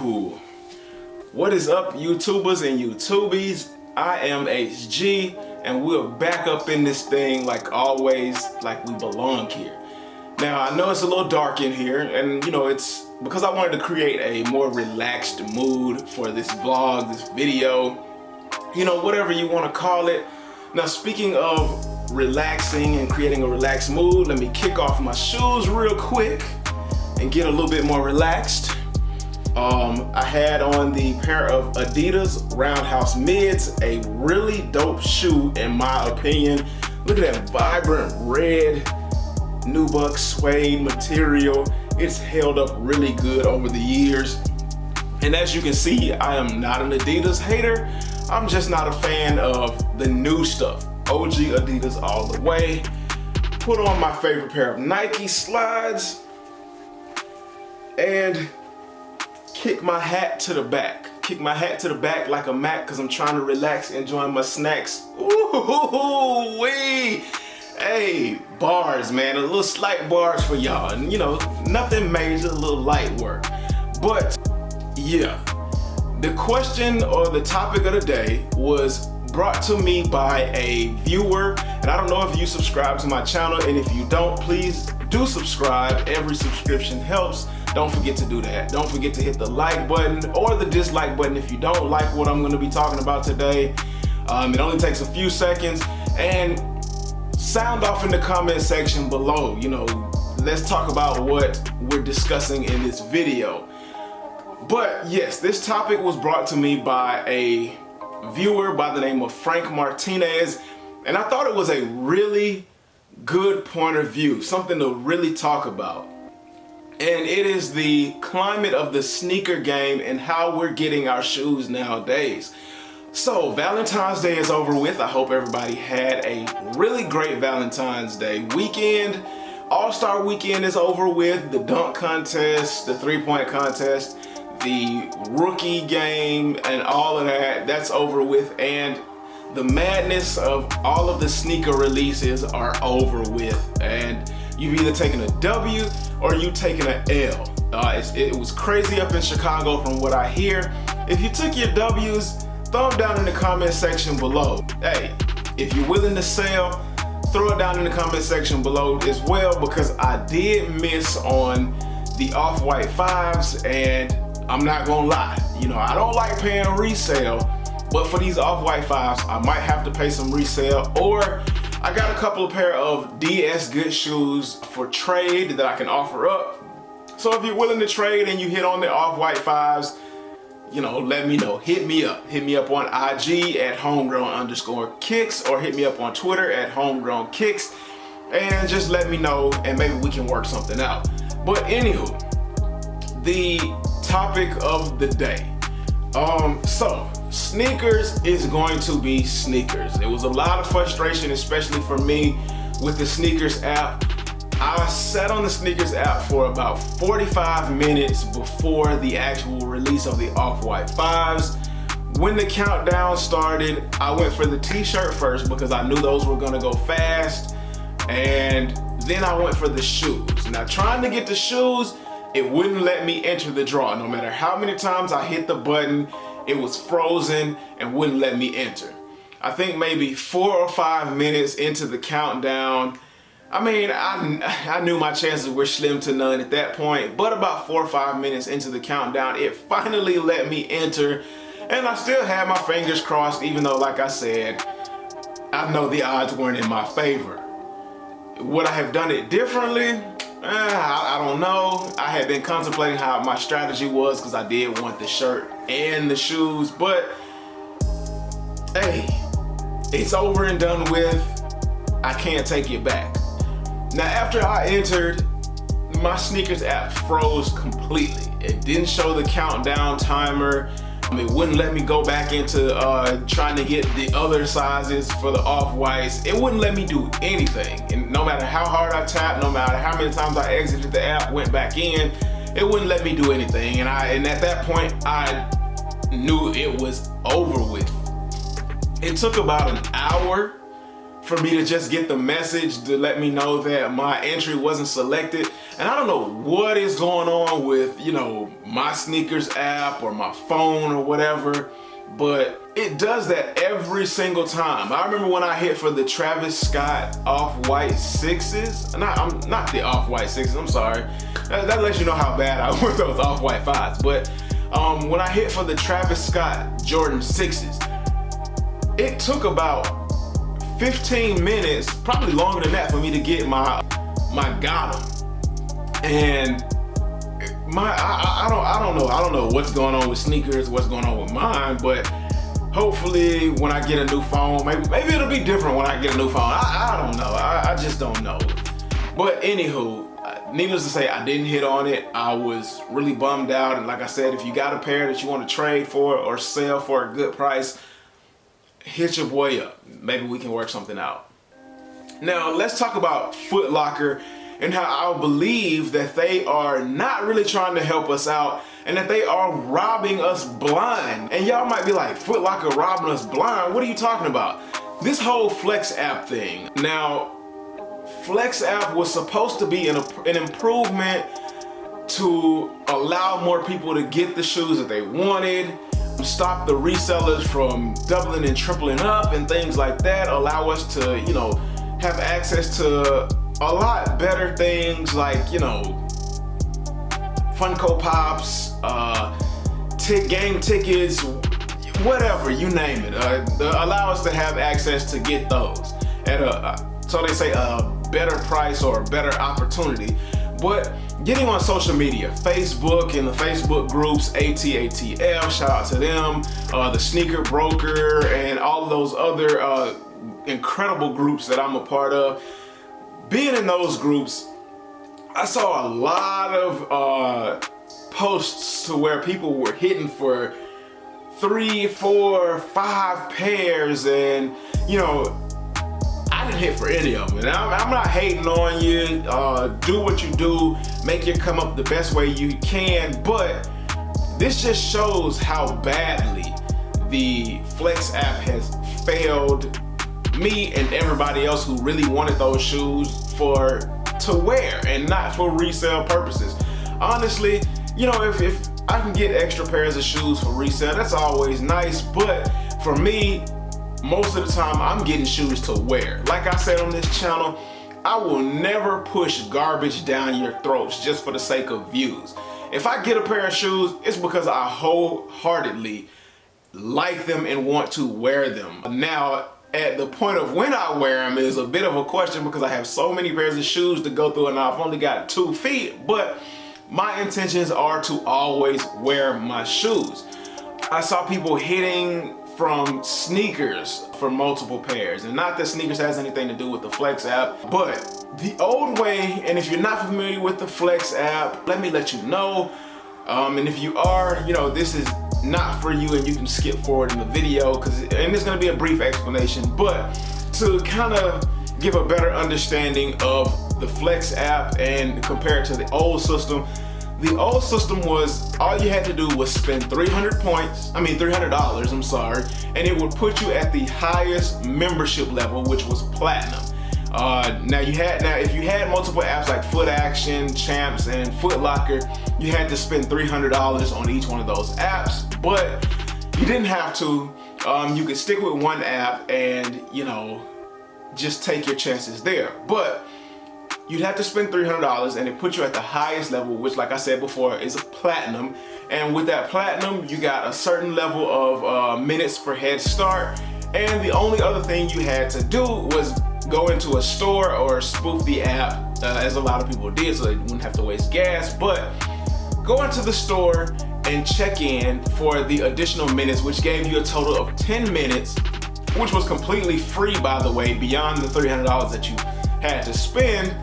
Ooh, what is up, YouTubers and YouTubies? I am HG, and we're back up in this thing like always, like we belong here. Now, I know it's a little dark in here, and you know, it's because I wanted to create a more relaxed mood for this vlog, this video, you know, whatever you want to call it. Now, speaking of relaxing and creating a relaxed mood, let me kick off my shoes real quick and get a little bit more relaxed. I had on the pair of Adidas Roundhouse Mids, a really dope shoe in my opinion. Look at that vibrant red nubuck suede material. It's held up really good over the years. And as you can see, I am not an Adidas hater. I'm just not a fan of the new stuff. OG Adidas all the way. Put on my favorite pair of Nike slides and kick my hat to the back. Kick my hat to the back like a Mac because I'm trying to relax, enjoying my snacks. Ooh wee! Hey, bars, man. A little slight bars for y'all. And you know, nothing major, a little light work. But yeah, the question or the topic of the day was brought to me by a viewer. And I don't know if you subscribe to my channel, and if you don't, please do subscribe. Every subscription helps. Don't forget to do that. Don't forget to hit the like button or the dislike button if you don't like what I'm going to be talking about today. It only takes a few seconds. And sound off in the comment section below. You know, let's talk about what we're discussing in this video. But yes, this topic was brought to me by a viewer by the name of Frank Martinez. And I thought it was a really good point of view, something to really talk about. And it is the climate of the sneaker game and how we're getting our shoes nowadays. So Valentine's Day is over with. I hope everybody had a really great Valentine's Day weekend. All-Star Weekend is over with. The dunk contest, the three-point contest, the rookie game, and all of that, that's over with. And the madness of all of the sneaker releases are over with. And you've either taken a W or you've taken an L. It was crazy up in Chicago from what I hear. If you took your W's, throw them down in the comment section below. Hey, if you're willing to sell, throw it down in the comment section below as well, because I did miss on the Off-White 5s, and I'm not gonna lie. You know, I don't like paying resale, but for these Off-White 5s, I might have to pay some resale, or I got a couple of pair of DS Good shoes for trade that I can offer up. So if you're willing to trade and you hit on the Off-White 5s, you know, let me know. Hit me up. Hit me up on IG at homegrown_kicks, or hit me up on Twitter at homegrownkicks, and just let me know, and maybe we can work something out. But anywho, the topic of the day. So sneakers is going to be sneakers. There was a lot of frustration, especially for me, with the sneakers app. I sat on the sneakers app for about 45 minutes before the actual release of the Off-White 5s. When the countdown started, I went for the t-shirt first because I knew those were gonna go fast, and then I went for the shoes. Now, trying to get the shoes, it wouldn't let me enter the draw. No matter how many times I hit the button, it was frozen and wouldn't let me enter. I think maybe 4 or 5 minutes into the countdown, I mean, I knew my chances were slim to none at that point, but about 4 or 5 minutes into the countdown, it finally let me enter, and I still had my fingers crossed, even though, like I said, I know the odds weren't in my favor. Would I have done it differently? I don't know. I had been contemplating how my strategy was because I did want the shirt and the shoes, but hey, it's over and done with. I can't take it back. Now, after I entered, my sneakers app froze completely. It didn't show the countdown timer. It wouldn't let me go back into trying to get the other sizes for the Off-Whites. It wouldn't let me do anything. And no matter how hard I tapped, no matter how many times I exited the app, went back in, it wouldn't let me do anything. And at that point, I knew it was over with. It took about an hour for me to just get the message to let me know that my entry wasn't selected. And I don't know what is going on with, you know, my sneakers app or my phone or whatever, but it does that every single time. I remember when I hit for the Travis Scott Off-White 6s, not the Off-White 6s, I'm sorry. That lets you know how bad I wear those Off-White 5s. But when I hit for the Travis Scott Jordan 6s, it took about 15 minutes, probably longer than that, for me to get my got 'em. And I don't know what's going on with sneakers, what's going on with mine, but hopefully when I get a new phone, maybe it'll be different when I get a new phone. I don't know. I just don't know. But anywho, needless to say, I didn't hit on it. I was really bummed out. And like I said, if you got a pair that you want to trade for or sell for a good price, hit your boy up. Maybe we can work something out. Now, let's talk about Foot Locker and how I believe that they are not really trying to help us out and that they are robbing us blind. And y'all might be like, Foot Locker robbing us blind? What are you talking about? This whole Flex app thing. Now, Flex app was supposed to be an improvement to allow more people to get the shoes that they wanted, stop the resellers from doubling and tripling up and things like that, allow us to, you know, have access to a lot better things like, you know, Funko Pops, game tickets, whatever, you name it. Allow us to have access to get those at so they say a better price or a better opportunity. But getting on social media, Facebook and the Facebook groups, ATATL, shout out to them, the Sneaker Broker, and all of those other incredible groups that I'm a part of. Being in those groups, I saw a lot of posts to where people were hitting for 3, 4, 5 pairs, and you know, I didn't hit for any of them. And I'm not hating on you. Do what you do, make your come up the best way you can, but this just shows how badly the Flex app has failed me and everybody else who really wanted those shoes to wear and not for resale purposes. Honestly, you know, if I can get extra pairs of shoes for resale, that's always nice, but for me, most of the time I'm getting shoes to wear. Like I said on this channel, I will never push garbage down your throats just for the sake of views. If I get a pair of shoes, it's because I wholeheartedly like them and want to wear them. Now, at the point of when I wear them is a bit of a question because I have so many pairs of shoes to go through and I've only got 2 feet, but my intentions are to always wear my shoes. I saw people hitting from sneakers for multiple pairs, and not that sneakers has anything to do with the Flex app, but the old way, and if you're not familiar with the Flex app, let me let you know, and if you are, you know, this is not for you and you can skip forward in the video and it's going to be a brief explanation, but to kind of give a better understanding of the Flex app and compare it to the old system. The old system was all you had to do was spend $300, I'm sorry, and it would put you at the highest membership level, which was platinum. Now if you had multiple apps like Foot Action, Champs, and Foot Locker, you had to spend $300 on each one of those apps, but you didn't have to. You could stick with one app and, you know, just take your chances there. But you'd have to spend $300 and it put you at the highest level, which, like I said before, is a platinum. And with that platinum, you got a certain level of minutes for head start. And the only other thing you had to do was go into a store or spoof the app, as a lot of people did, so they wouldn't have to waste gas. But go into the store and check in for the additional minutes, which gave you a total of 10 minutes, which was completely free, by the way, beyond the $300 that you had to spend.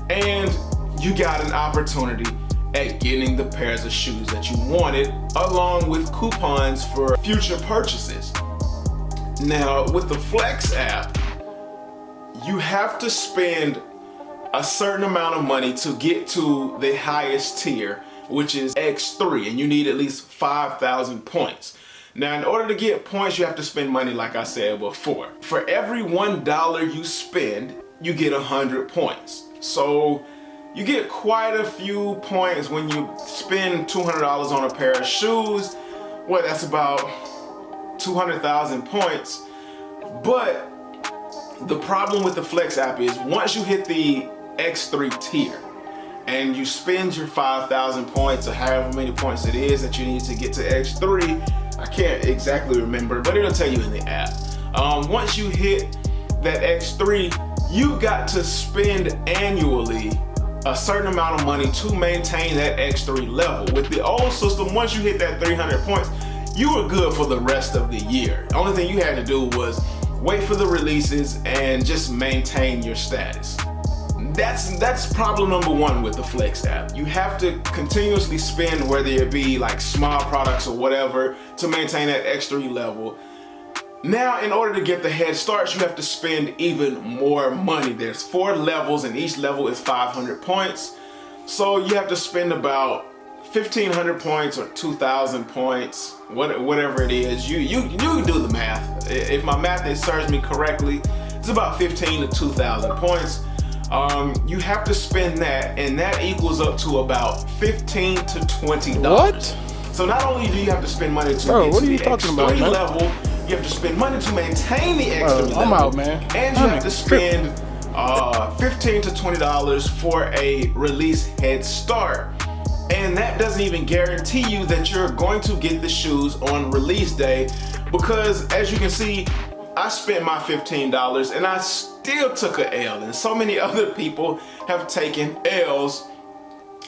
And you got an opportunity at getting the pairs of shoes that you wanted, along with coupons for future purchases. Now, with the Flex app, you have to spend a certain amount of money to get to the highest tier, which is X3, and you need at least 5,000 points. Now, in order to get points, you have to spend money like I said before. For every $1 you spend, you get 100 points. So you get quite a few points when you spend $200 on a pair of shoes. Well, that's about 200,000 points. But the problem with the Flex app is once you hit the X3 tier and you spend your 5,000 points or however many points it is that you need to get to X3, I can't exactly remember, but it'll tell you in the app. Once you hit that X3, you got to spend annually a certain amount of money to maintain that X3 level. With the old system, once you hit that 300 points, you were good for the rest of the year. The only thing you had to do was wait for the releases and just maintain your status. That's problem number one with the Flex app. You have to continuously spend, whether it be like small products or whatever, to maintain that X3 level. Now, in order to get the head starts, you have to spend even more money. There's 4 levels and each level is 500 points. So you have to spend about 1,500 points or 2,000 points, whatever it is. You can do the math. If my math serves me correctly, it's about 15 to 2,000 points. You have to spend that, and that equals up to about $15 to $20. What? So not only do you have to spend money to Bro, get what to are you the talking X3 about, man? level, you have to spend money to maintain the X3 Bro, level. I'm out, man. And you have to spend $15 to $20 for a release head start. And that doesn't even guarantee you that you're going to get the shoes on release day, because as you can see, I spent my $15 and I still took an L, and so many other people have taken L's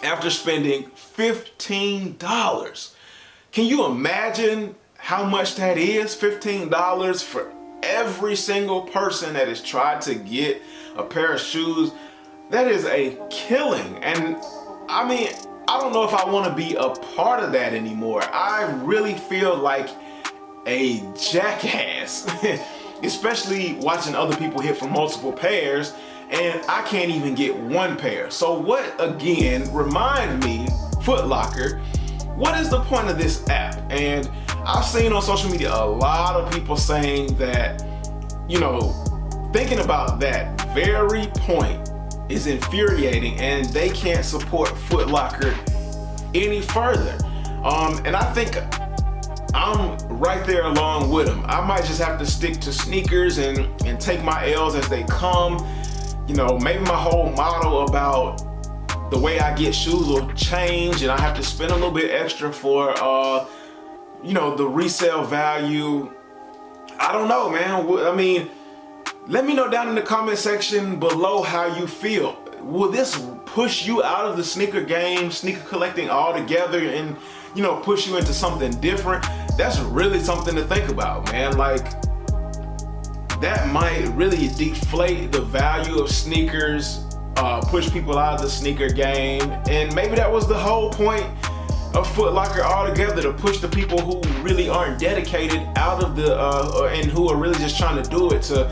after spending $15. Can you imagine how much that is? $15 for every single person that has tried to get a pair of shoes. That is a killing. And I mean, I don't know if I want to be a part of that anymore. I really feel like a jackass, especially watching other people hit for multiple pairs, and I can't even get one pair. So what, again, remind me, Foot Locker, what is the point of this app? And I've seen on social media a lot of people saying that, you know, thinking about that very point is infuriating, and they can't support Foot Locker any further. And I think I'm right there along with them. I might just have to stick to sneakers and take my L's as they come. You know, maybe my whole model about the way I get shoes will change, and I have to spend a little bit extra for, you know, the resale value. I don't know, man. I mean, let me know down in the comment section below how you feel. Will this push you out of the sneaker game, sneaker collecting altogether, and, you know, push you into something different? That's really something to think about, man. Like, that might really deflate the value of sneakers, push people out of the sneaker game, and maybe that was the whole point of Foot Locker altogether, to push the people who really aren't dedicated out of the, and who are really just trying to do it to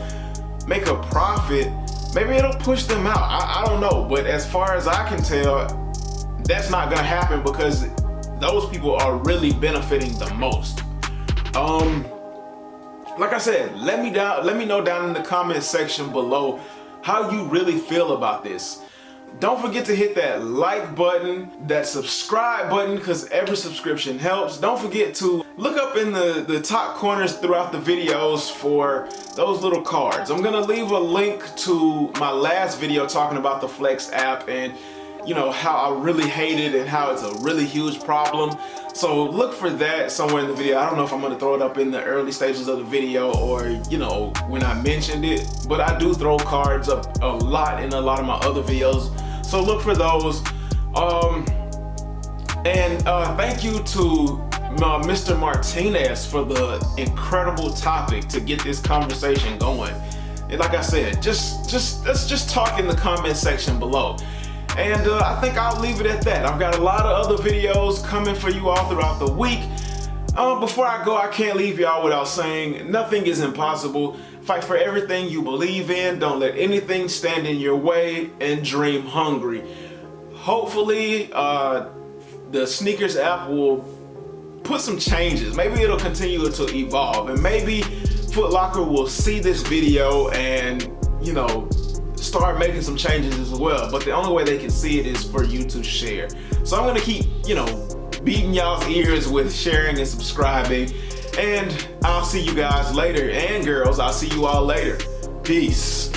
make a profit. Maybe it'll push them out. I don't know, but as far as I can tell, that's not gonna happen, because those people are really benefiting the most. Like I said, let me know down in the comment section below how you really feel about this. Don't forget to hit that like button, that subscribe button, because every subscription helps. Don't forget to look up in the top corners throughout the videos for those little cards. I'm gonna leave a link to my last video talking about the Flex app and, you know, how I really hate it and how it's a really huge problem. So look for that somewhere in the video. I don't know if I'm gonna throw it up in the early stages of the video or, you know, when I mentioned it, but I do throw cards up a lot in a lot of my other videos. So look for those. Thank you to Mr. Martinez for the incredible topic to get this conversation going. And like I said, let's just talk in the comment section below. And I think I'll leave it at that. I've got a lot of other videos coming for you all throughout the week. Before I go, I can't leave y'all without saying nothing is impossible. Fight for everything you believe in. Don't let anything stand in your way, and dream hungry. Hopefully, the sneakers app will put some changes. Maybe it'll continue to evolve, and maybe Foot Locker will see this video and, you know, start making some changes as well. But the only way they can see it is for you to share. So I'm gonna keep, you know, beating y'all's ears with sharing and subscribing. And I'll see you guys later. And girls, I'll see you all later. Peace.